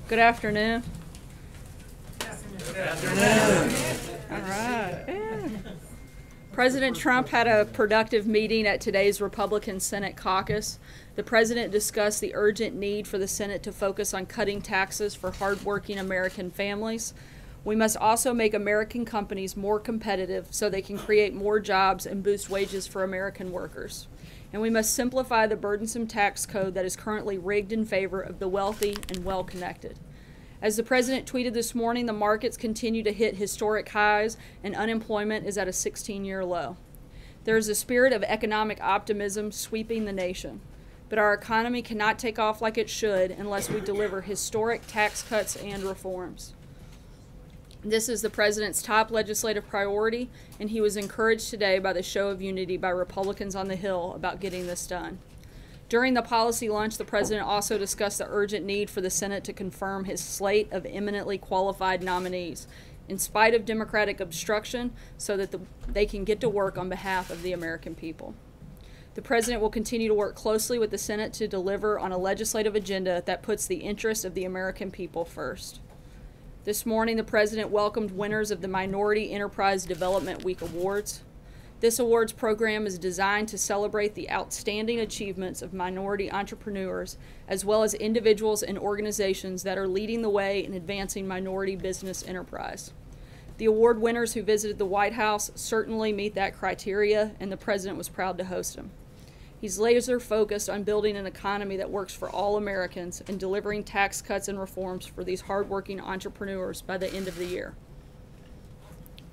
Good afternoon. Good afternoon. All right. Yeah. President Trump had a productive meeting at today's Republican Senate caucus. The president discussed the urgent need for the Senate to focus on cutting taxes for hardworking American families. We must also make American companies more competitive so they can create more jobs and boost wages for American workers. And we must simplify the burdensome tax code that is currently rigged in favor of the wealthy and well-connected. As the president tweeted this morning, the markets continue to hit historic highs and unemployment is at a 16-year low. There is a spirit of economic optimism sweeping the nation, but our economy cannot take off like it should unless we deliver historic tax cuts and reforms. This is the president's top legislative priority, and he was encouraged today by the show of unity by Republicans on the Hill about getting this done. During the policy lunch, the president also discussed the urgent need for the Senate to confirm his slate of eminently qualified nominees, in spite of Democratic obstruction, so that they can get to work on behalf of the American people. The president will continue to work closely with the Senate to deliver on a legislative agenda that puts the interests of the American people first. This morning, the president welcomed winners of the Minority Enterprise Development Week Awards. This awards program is designed to celebrate the outstanding achievements of minority entrepreneurs, as well as individuals and organizations that are leading the way in advancing minority business enterprise. The award winners who visited the White House certainly meet that criteria, and the president was proud to host them. He's laser focused on building an economy that works for all Americans and delivering tax cuts and reforms for these hardworking entrepreneurs by the end of the year.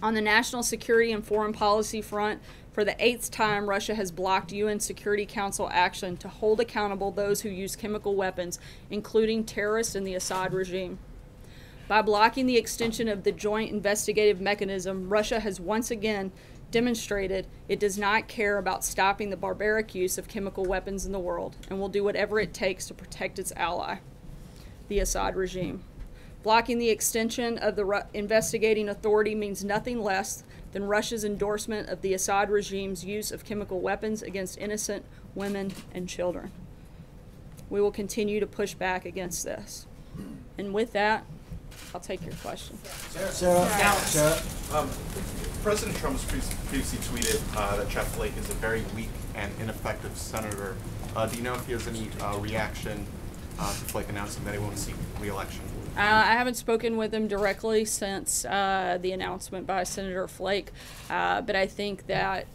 On the national security and foreign policy front, for the 8th time, Russia has blocked UN Security Council action to hold accountable those who use chemical weapons, including terrorists in the Assad regime. By blocking the extension of the Joint Investigative Mechanism, Russia has once again demonstrated it does not care about stopping the barbaric use of chemical weapons in the world and will do whatever it takes to protect its ally, the Assad regime. Blocking the extension of the investigating authority means nothing less than Russia's endorsement of the Assad regime's use of chemical weapons against innocent women and children. We will continue to push back against this. And with that, I'll take your question. Sarah. President Trump previously tweeted that Jeff Flake is a very weak and ineffective senator. Do you know if he has any reaction to Flake announcing that he won't seek re-election? I haven't spoken with him directly since the announcement by Senator Flake, but I think that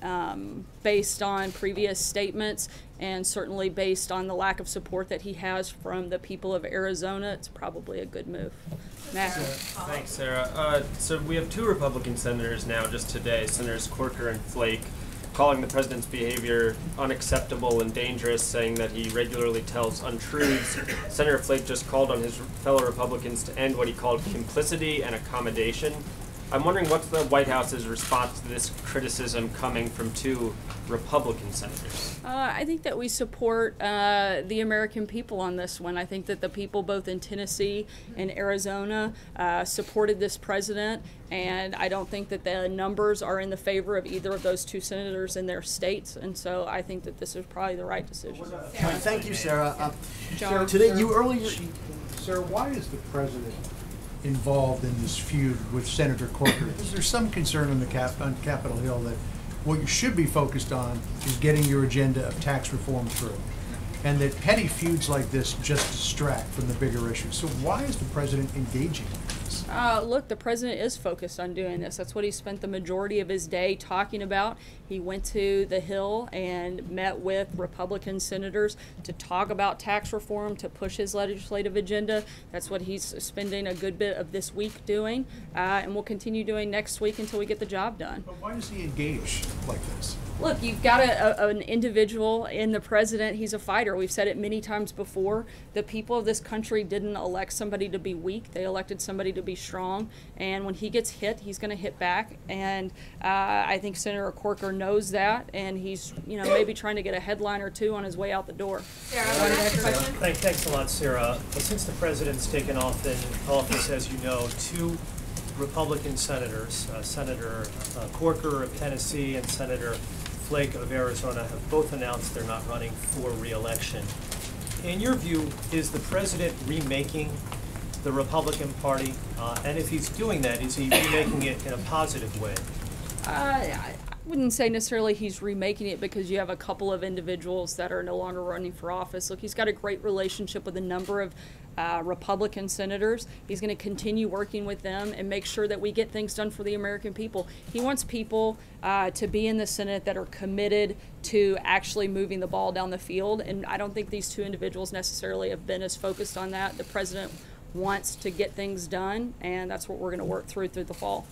based on previous statements and certainly based on the lack of support that he has from the people of Arizona, it's probably a good move. Matt? Thanks, Sarah. So we have 2 Republican senators now just today, Senators Corker and Flake, calling the president's behavior unacceptable and dangerous, saying that he regularly tells untruths. Senator Flake just called on his fellow Republicans to end what he called complicity and accommodation. I'm wondering what's the White House's response to this criticism coming from 2 Republican senators? I think that we support the American people on this one. I think that the people both in Tennessee and Arizona supported this president, and I don't think that the numbers are in the favor of either of those 2 senators in their states, and so I think that this is probably the right decision. Thank you, Sarah. John? Today, you earlier... Sarah, why is the president involved in this feud with Senator Corker? Is there some concern on Capitol Hill that what you should be focused on is getting your agenda of tax reform through, and that petty feuds like this just distract from the bigger issues? So why is the president engaging in this? Look, the president is focused on doing this. That's what he spent the majority of his day talking about. He went to the Hill and met with Republican senators to talk about tax reform, to push his legislative agenda. That's what he's spending a good bit of this week doing, and will continue doing next week until we get the job done. But why does he engage like this? Look, you've got an individual in the president. He's a fighter. We've said it many times before. The people of this country didn't elect somebody to be weak. They elected somebody to be strong. And when he gets hit, he's going to hit back. And I think Senator Corker knows that. And he's, maybe trying to get a headline or 2 on his way out the door. Sarah, thanks a lot, Sarah. Well, since the president's taken office, as you know, 2 Republican senators, Senator Corker of Tennessee and Senator Flake of Arizona, have both announced they're not running for re-election. In your view, is the president remaking the Republican Party? And if he's doing that, is he remaking it in a positive way? I wouldn't say necessarily he's remaking it, because you have a couple of individuals that are no longer running for office. Look, he's got a great relationship with a number of Republican senators. He's going to continue working with them and make sure that we get things done for the American people. He wants people to be in the Senate that are committed to actually moving the ball down the field, and I don't think these two individuals necessarily have been as focused on that. The president wants to get things done, and that's what we're going to work through the fall.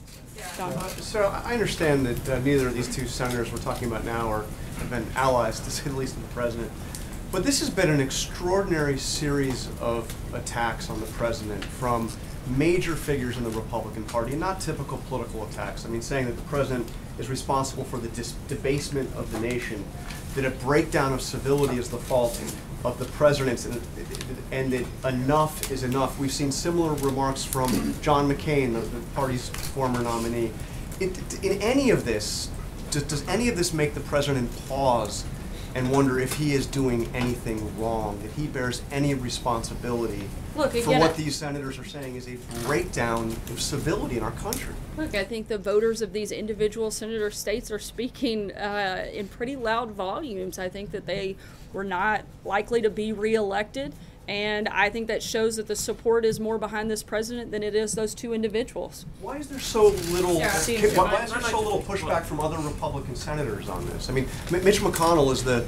John? So I understand that neither of these two senators we're talking about now have been allies, to say the least, of the president. But this has been an extraordinary series of attacks on the president from major figures in the Republican Party, not typical political attacks. I mean, saying that the president is responsible for the debasement of the nation, that a breakdown of civility is the fault of the president, and that enough is enough. We've seen similar remarks from John McCain, the party's former nominee. In any of this, does any of this make the president pause and wonder if he is doing anything wrong, that he bears any responsibility for what these senators are saying is a breakdown of civility in our country? Look, I think the voters of these individual senator states are speaking in pretty loud volumes. I think that they were not likely to be reelected, and I think that shows that the support is more behind this president than it is those two individuals. Why is there so little? Why is there so little pushback from other Republican senators on this? I mean, Mitch McConnell is the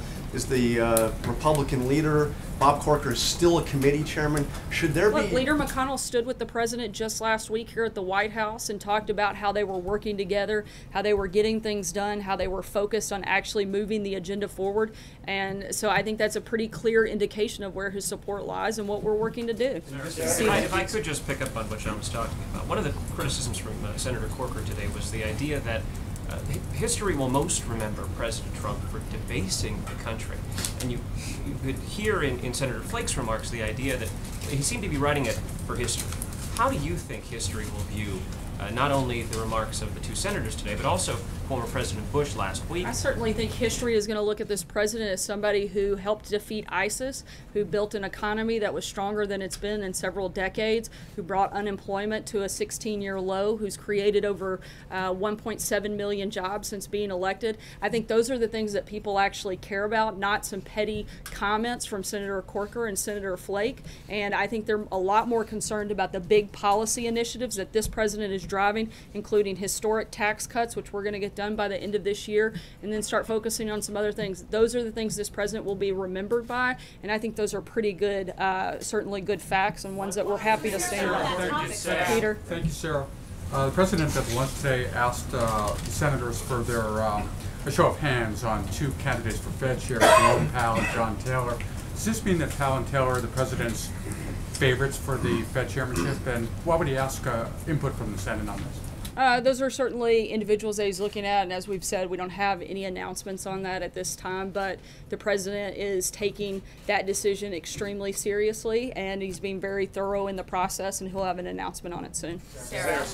Republican leader. Bob Corker is still a committee chairman. Should there be? Leader McConnell stood with the president just last week here at the White House and talked about how they were working together, how they were getting things done, how they were focused on actually moving the agenda forward. And so I think that's a pretty clear indication of where his support lies and what we're working to do. If I could just pick up on what John was talking about. One of the criticisms from Senator Corker today was the idea that history will most remember President Trump for debasing the country. And you could hear in Senator Flake's remarks the idea that he seemed to be writing it for history. How do you think history will view not only the remarks of the two senators today, but also former President Bush last week? I certainly think history is going to look at this president as somebody who helped defeat ISIS, who built an economy that was stronger than it's been in several decades, who brought unemployment to a 16-year low, who's created over 1.7 million jobs since being elected. I think those are the things that people actually care about, not some petty comments from Senator Corker and Senator Flake. And I think they're a lot more concerned about the big policy initiatives that this president is driving, including historic tax cuts, which we're going to get done by the end of this year, and then start focusing on some other things. Those are the things this president will be remembered by, and I think those are pretty good, certainly good facts, and ones that we're happy to stand on. Peter? Thank you, Sarah. The president at lunch today asked the senators for their a show of hands on two candidates for Fed chair, Jerome Powell and John Taylor. Does this mean that Powell and Taylor are the president's favorites for the Fed chairmanship, and what would he ask input from the Senate on this? Those are certainly individuals that he's looking at, and as we've said, we don't have any announcements on that at this time, but the president is taking that decision extremely seriously, and he's being very thorough in the process, and he'll have an announcement on it soon. Sarah.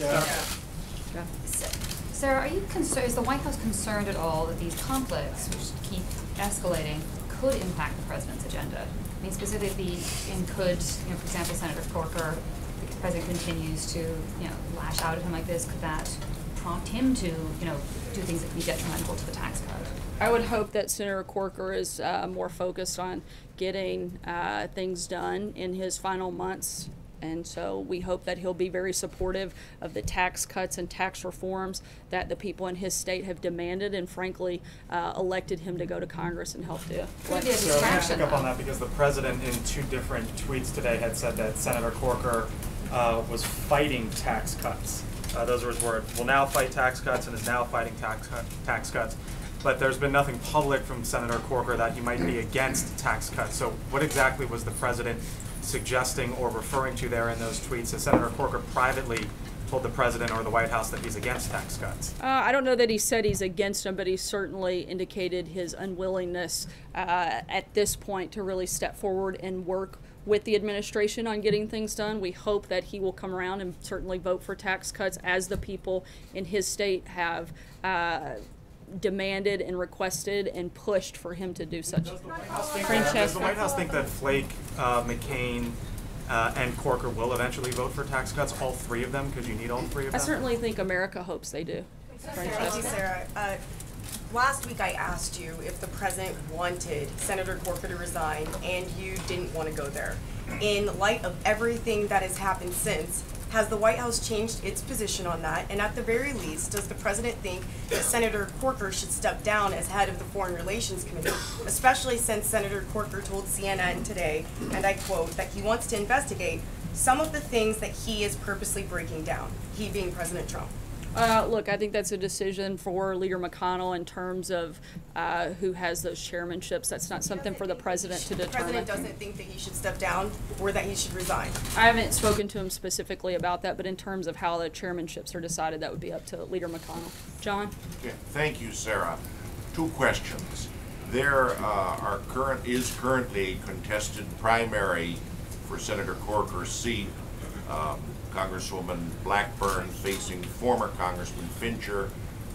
Sarah, are you concerned, is the White House concerned at all that these conflicts, which keep escalating, could impact the president's agenda? I mean, specifically, could, for example, Senator Corker, the president continues to, lash out at him like this, could that prompt him to, do things that can be detrimental to the tax code? I would hope that Senator Corker is more focused on getting things done in his final months, and so we hope that he'll be very supportive of the tax cuts and tax reforms that the people in his state have demanded and frankly elected him to go to Congress and help do. Could be a distraction. Pick up on that because the president in two different tweets today had said that Senator Corker was fighting tax cuts. Those were his words. Will now fight tax cuts and is now fighting tax cuts. But there's been nothing public from Senator Corker that he might be against tax cuts. So what exactly was the president suggesting or referring to there in those tweets? Has Senator Corker privately told the president or the White House that he's against tax cuts? I don't know that he said he's against them, but he certainly indicated his unwillingness at this point to really step forward and work with the administration on getting things done. We hope that he will come around and certainly vote for tax cuts as the people in his state have demanded and requested and pushed for him to do such. Does the White House think that Flake, McCain, and Corker will eventually vote for tax cuts, all three of them, because you need all three of them? I certainly think America hopes they do. Thank you, Sarah. Last week I asked you if the president wanted Senator Corker to resign, and you didn't want to go there. In light of everything that has happened since, has the White House changed its position on that? And at the very least, does the president think that Senator Corker should step down as head of the Foreign Relations Committee, especially since Senator Corker told CNN today, and I quote, that he wants to investigate some of the things that he is purposely breaking down, he being President Trump? Look, I think that's a decision for Leader McConnell in terms of who has those chairmanships. That's not something for the president to determine. The president doesn't think that he should step down or that he should resign? I haven't spoken to him specifically about that, but in terms of how the chairmanships are decided, that would be up to Leader McConnell. John? Okay. Thank you, Sarah. Two questions. There is currently a contested primary for Senator Corker's seat. Congresswoman Blackburn facing former Congressman Fincher,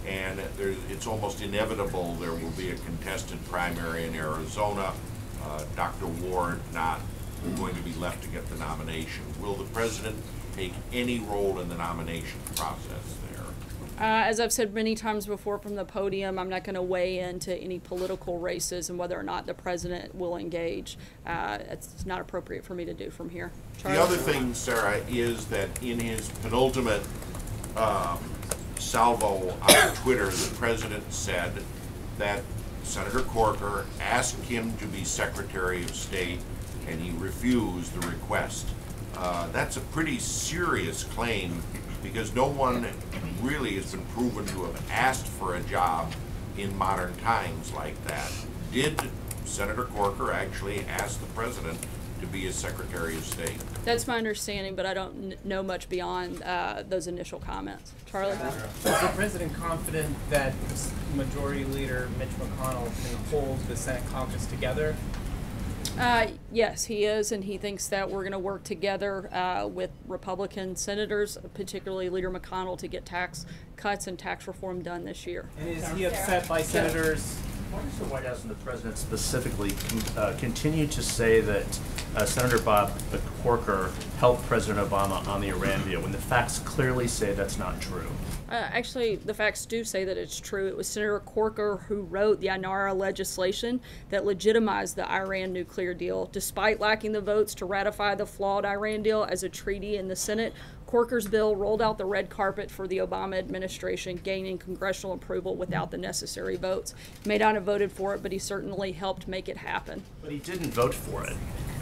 and it's almost inevitable there will be a contested primary in Arizona. Dr. Ward not going to be left to get the nomination. Will the president take any role in the nomination process there? As I've said many times before from the podium, I'm not going to weigh into any political races and whether or not the president will engage. It's not appropriate for me to do from here. Charlie? The other thing, Sarah, is that in his penultimate salvo on Twitter, the president said that Senator Corker asked him to be Secretary of State and he refused the request. That's a pretty serious claim, because no one really has been proven to have asked for a job in modern times like that. Did Senator Corker actually ask the president to be his Secretary of State? That's my understanding, but I don't know much beyond those initial comments. Charlie? Is the president confident that Majority Leader Mitch McConnell can hold the Senate caucus together? Yes, he is, and he thinks that we're going to work together with Republican senators, particularly Leader McConnell, to get tax cuts and tax reform done this year. And is he upset by senators? Why does the White House and the president specifically continue to say that Senator Bob Corker helped President Obama on the Iran deal when the facts clearly say that's not true? Actually, the facts do say that it's true. It was Senator Corker who wrote the INARA legislation that legitimized the Iran nuclear deal. Despite lacking the votes to ratify the flawed Iran deal as a treaty in the Senate, Corker's bill rolled out the red carpet for the Obama administration, gaining congressional approval without the necessary votes. He may not have voted for it, but he certainly helped make it happen. But he didn't vote for it.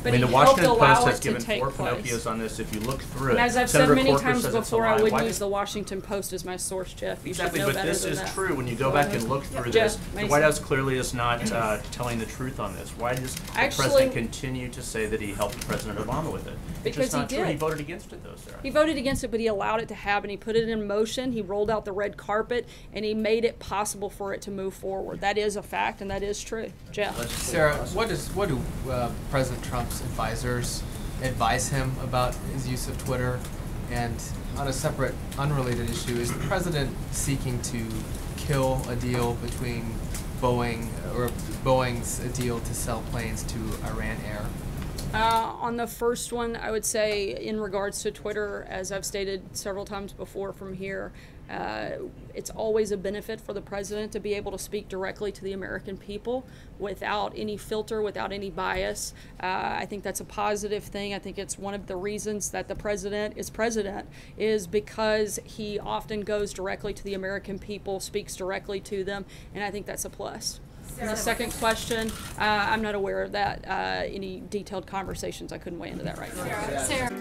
But I mean, he the Washington helped allow Post has it to given take 4 place. Pinocchios on this. If you look through And it, as I've Senator said many Corker times says it's a before, I lie. wouldn't Why use does- the Washington Post as my source, Jeff. You Exactly, should know but better this than is that. true. When you go back and look through Jeff, this, the Mason. White House clearly is not telling the truth on this. Why does the president continue to say that he helped President Obama with it? It's Because just not he true. did. He voted against it, though, Sarah. He voted against it, but he allowed it to happen. He put it in motion. He rolled out the red carpet, and he made it possible for it to move forward. That is a fact, and that is true. Jeff? Sarah, what do President Trump's advisors advise him about his use of Twitter? And on a separate, unrelated issue, is the president seeking to kill a deal between Boeing, or Boeing's a deal to sell planes to Iran Air? On the first one, I would say in regards to Twitter, as I've stated several times before from here, it's always a benefit for the president to be able to speak directly to the American people without any filter, without any bias. I think that's a positive thing. I think it's one of the reasons that the president is because he often goes directly to the American people, speaks directly to them, and I think that's a plus. And the second question, I'm not aware of that, any detailed conversations. I couldn't weigh into that right now. Sarah.